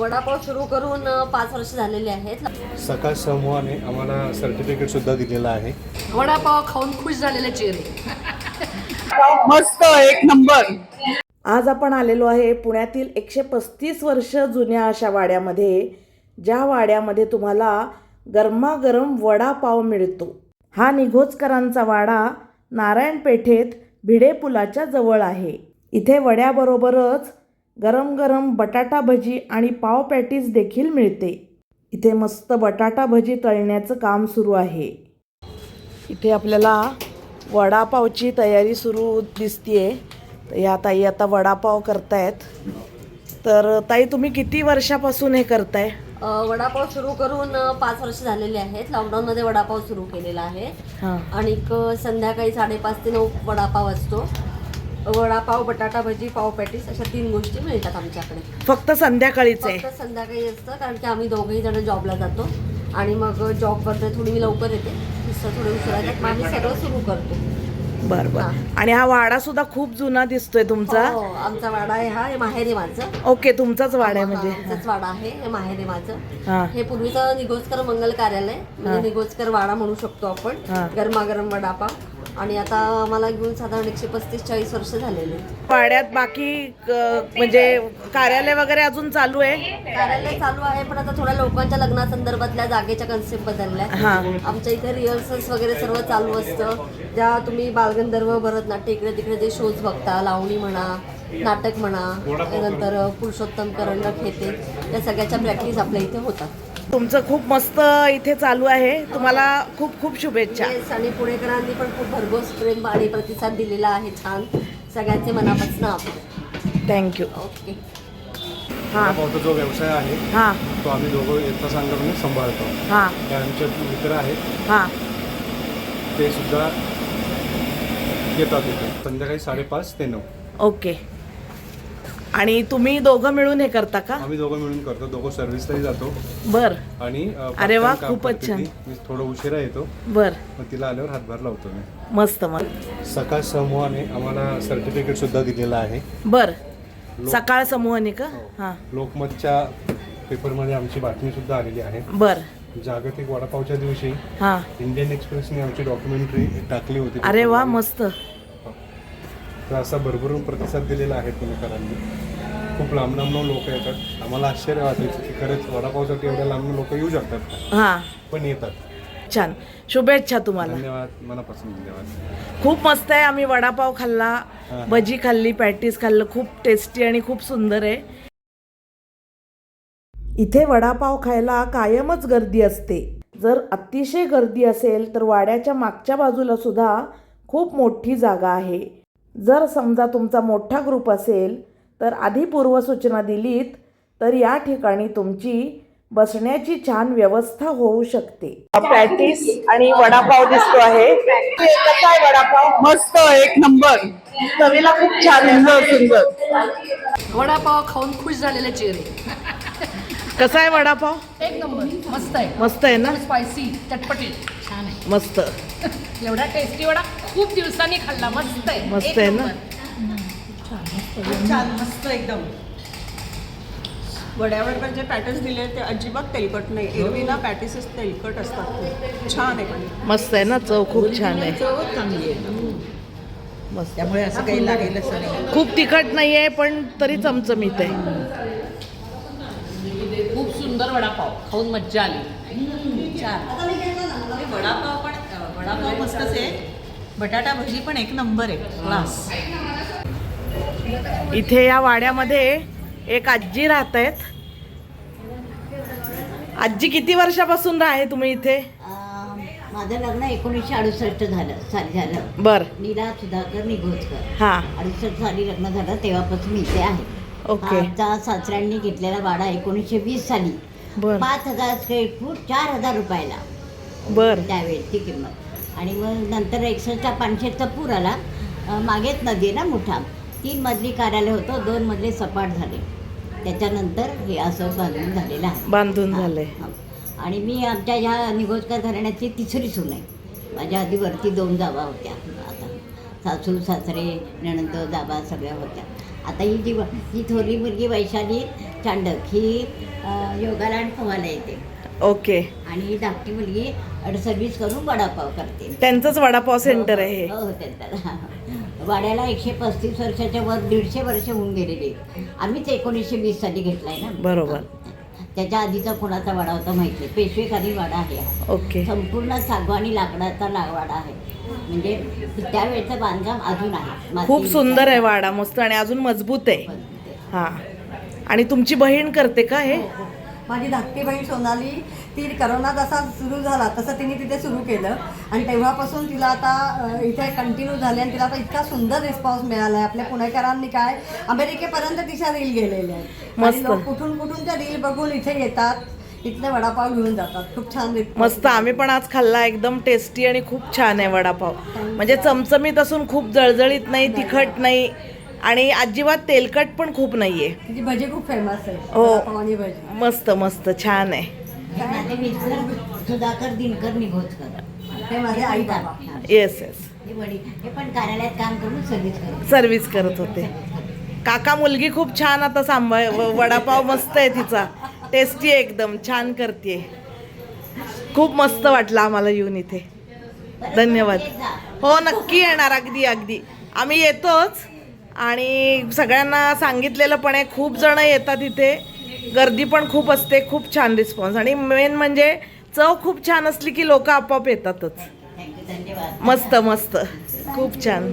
वडापाव सुरू करून 5 वर्ष झालेले आहेत. सकाळ समूहाने आम्हाला सर्टिफिकेट सुद्धा दिलेलं आहे. वडापाव खाऊन खुश झालेले चेहरे. मस्त एक नंबर. आज आपण आलेलो आहे पुण्यातील 135 वर्ष जुन्या अशा वाड्यामध्ये, ज्या वाड्यामध्ये तुम्हाला गरमागरम वडापाव मिळतो. हा निघोजकरांचा वाडा नारायण पेठेत भिडे पुलाच्या जवळ आहे. इथे वड्याबरोबरच गरम गरम बटाटा भजी आणि पाव पॅटीस देखील मिळते. इथे मस्त बटाटा भजी तळण्याचं काम सुरू आहे. इथे आपल्याला वडापावची तयारी सुरू दिसतीये. तर या ताई आता वडापाव करतायत. तर ताई, तुम्ही किती वर्षापासून हे करताय? वडापाव सुरू करून 5 वर्ष झालेले आहेत. लॉकडाऊनमध्ये वडापाव सुरू केलेला आहे. आणि संध्याकाळी 5:30 ते 9 वडापाव असतो. वडापाव, बटाटा भजी, पाव पॅटीस अशा 3 गोष्टी मिळतात आमच्याकडे. फक्त संध्याकाळीच आहे? फक्त संध्याकाळी असतं, कारण की आम्ही दोघंही जण जॉबला जातो. आणि मग जॉबवर थोडी मी लवकर येते, मिस्टर थोडे उशिरा येतात, मग आम्ही सगळं सुरू करतो. बरं बरं. आणि हा वाडा सुद्धा खूप जुना दिसतोय तुमचा. आमचा वाडा आहे हा. हे माहेर आहे माझं. ओके, तुमचाच वाडा आहे म्हणजे? आमचाच वाडा आहे. हे माहेर आहे माझं. हे पूर्वीचं निघोजकर मंगल कार्यालय, म्हणजे निघोजकर वाडा म्हणू शकतो आपण. गरमागरम वडापाव. आणि आता आम्हाला घेऊन साधारण 135-40 वर्ष झालेले. वाड्यात बाकी म्हणजे कार्यालय वगैरे अजून चालू आहे? कार्यालय चालू आहे, पण आता थोड्या लोकांच्या लग्नासंदर्भातल्या जागेच्या कन्सेप्ट बदलल्या. आमच्या इथे रिहर्सल्स वगैरे सर्व चालू असतं. ज्या तुम्ही बालगंधर्व, भरतनाट्य, इकडे तिकडे जे शोज बघता, लावणी म्हणा, नाटक म्हणा, त्यानंतर पुरुषोत्तम करंडक घेते, त्या सगळ्याच्या प्रॅक्टिस आपल्या इथे होतात. तुमचं खूप मस्त इथे चालू आहे. तुम्हाला खूप खूप शुभेच्छा. आणि पुणेकरांनी पण खूप भरघोस प्रेम आणि प्रतिसाद दिलेला आहे. छान, सगळ्यांचे मनापासून आभार. थँक्यू. ओके. वडापावचा जो व्यवसाय आहे तो आम्ही दोघं एका संघटनेने सांभाळतो. ते आमचे मित्र आहेत, ते सुद्धा येतात इथे संध्याकाळी 5:30 ते 9. ओके. आणि तुम्ही दोघं मिळून हे करता का? आम्ही दोघं मिळून करतो. दोघं सर्व्हिसलाही जातो. बर. आणि अरे वा, खूपच छान. मी थोडं उशिरा येतो. बर. मग तिला आल्यावर हातभार लावतो मी. मस्त. मग सकाळ समूहाने आम्हाला सर्टिफिकेट सुद्धा दिलेलं आहे. बर. सकाळ समूहाने का? लोकमतच्या पेपरमध्ये आमची बातमी सुद्धा आलेली आहे. बर. जागतिक वडापावच्या दिवशी इंडियन एक्सप्रेसने आमची डॉक्युमेंटरी टाकली होती. अरे वा, मस्त. तर असा भरभरून प्रतिसाद दिलेला आहे पुणेकरांनी. खूप लांब लांबून लोक येतात. आम्हाला आश्चर्य वाटायचं की खरंच वडापावसाठी एवढ्या लांबून लोक येऊ शकतात, पण येतात. छान. शुभेच्छा तुम्हाला. धन्यवाद, मनापासून धन्यवाद. खूप मस्त आहे. आम्ही वडापाव खाल्ला, भजी खाल्ली, पॅटीस खाल्लं. खूप टेस्टी आणि खूप सुंदर आहे. इथे वडापाव खायला कायमच गर्दी असते. जर अतिशय गर्दी असेल तर वाड्याच्या मागच्या बाजूला सुद्धा खूप मोठी जागा आहे. जर समजा तुमचा मोठा ग्रुप असेल तर आधी पूर्वसूचना दिलीत तर या ठिकाणी तुमची बसण्याची छान व्यवस्था होऊ शकते. पॅटीस आणि वडापाव दिसतो आहे. कसा आहे वडापाव? मस्त एक नंबर. चवीला खूप छान आहे. सुंदर. वडापाव खाऊन खुश झालेले चेहरे. कसा आहे वडापाव? एक नंबर. मस्त आहे. मस्त आहे ना? स्पायसी, चटपटी, छान आहे. मस्त. एवढा टेस्टी वडा खूप दिवसांनी खाल्ला. मस्त आहे. मस्त आहे ना? छान, मस्त एकदम. वड्यावर जे पॅटीस दिले ते अजिबात तेलकट नाही. एरवी ना पॅटीसेस तेलकट असतात. छान आहे. पण मस्त आहे ना? चव खूप छान आहे. चव चांगली आहे. मस्त. त्यामुळे असं काही लागेल असं नाही. खूप तिखट नाही आहे, पण तरी चमचमीत आहे. खूप सुंदर वडापाव खाऊन मज्जा आली. वडापाव मस्तच आहे. बटाटा भजी पण एक नंबर आहे. क्लास. इथे या वाड्यामध्ये एक आजी राहत आहेत. आजी, किती वर्षापासून आहे तुम्ही इथे? माझं लग्न 1968 साली झालं. बर. नीरा सुधाकर निघोजकर. 68 साली लग्न झालं, तेव्हापासून इथे आहे. ओके. आमचा सासऱ्यांनी घेतलेला वाडा 1920 साली. बर. 5000 स्क्वेअर फूट, 4000 रुपयाला. बर. त्यावेळेची किंमत. आणि मग नंतर 61चा 500चा पूर आला. मागेच नदी ना मोठा. 3 मजली कार्यालय होतं, 2 मजले सपाट झाले. त्याच्यानंतर हे असं बांधून झालेलं आहे. बांधून झालंय. आणि मी आमच्या ह्या निघोजकर घराण्याची 3री सून आहे. माझ्या आधी वरती 2 जावा होत्या. आता सासू सासरे नणंद जावा सगळ्या होत्या. आता ही थोरली मुलगी वैशाली चांडक ही योगाला आणि पोहायला येते ओके. आणि धाकटी मुलगी सर्व्हिस करून वडापाव करते. त्यांचंच वडापाव सेंटर आहे हे. हो त्यांचा वाड्याला 135 वर्षाच्या वर 150 वर्ष होऊन गेलेली. आम्हीच 1920 साली घेतलाय ना. बरोबर. त्याच्या आधीचा कोणाचा वाडा होता माहिती आहे? पेशवेखाली वाडा आहे. ओके. संपूर्ण सागवानी लाकडाचा वाडा आहे. म्हणजे त्यावेळेचं बांधकाम अजून आहे. खूप सुंदर आहे वाडा, मस्त आणि अजून मजबूत आहे. हां. आणि तुमची बहीण करते का हे? माझी धाकटी बहीण सोनाली, ती करोना जसा सुरू झाला तसं तिने तिथे सुरू केलं आणि तेव्हापासून तिला आता इथे कंटिन्यू झाले आणि तिला आता इतका सुंदर रिस्पॉन्स मिळाला आहे. आपल्या पुणेकरांनी काय अमेरिकेपर्यंत तिच्या रील गेलेल्या आहेत. आणि लोक कुठून कुठून त्या रील बघून इथे येतात, इथले वडापाव घेऊन जातात. खूप छान मस्त. आम्ही पण आज खाल्ला, एकदम टेस्टी आणि खूप छान आहे वडापाव. म्हणजे चमचमीत असून खूप जळजळीत नाही, तिखट नाही आणि अजिबात तेलकट पण खूप नाहीये. तिची भजी खूप फेमस आहे. हो. वडापाव आणि भजी मस्त मस्त छान आहे. माझे मिस्टर सुधाकर दिनकर निघोजकर, ते माझे आई बाबा. Yes yes. हे वडील हे पण कार्यालयात काम करून सर्व्हिस करत होते. काका मुलगी खूप छान आता वडापाव मस्त आहे तिचा, टेस्टी आहे, एकदम छान करते. खूप मस्त वाटलं आम्हाला येऊन इथे. धन्यवाद. हो नक्की येणार, अगदी अगदी. आम्ही येतोच आणि सगळ्यांना सांगितलेलं पण आहे. खूप जण येतात इथे, गर्दी पण खूप असते. खूप छान रिस्पॉन्स आणि मेन म्हणजे चव खूप छान असली की लोक आपोआप येतातच. धन्यवाद. मस्त मस्त खूप छान.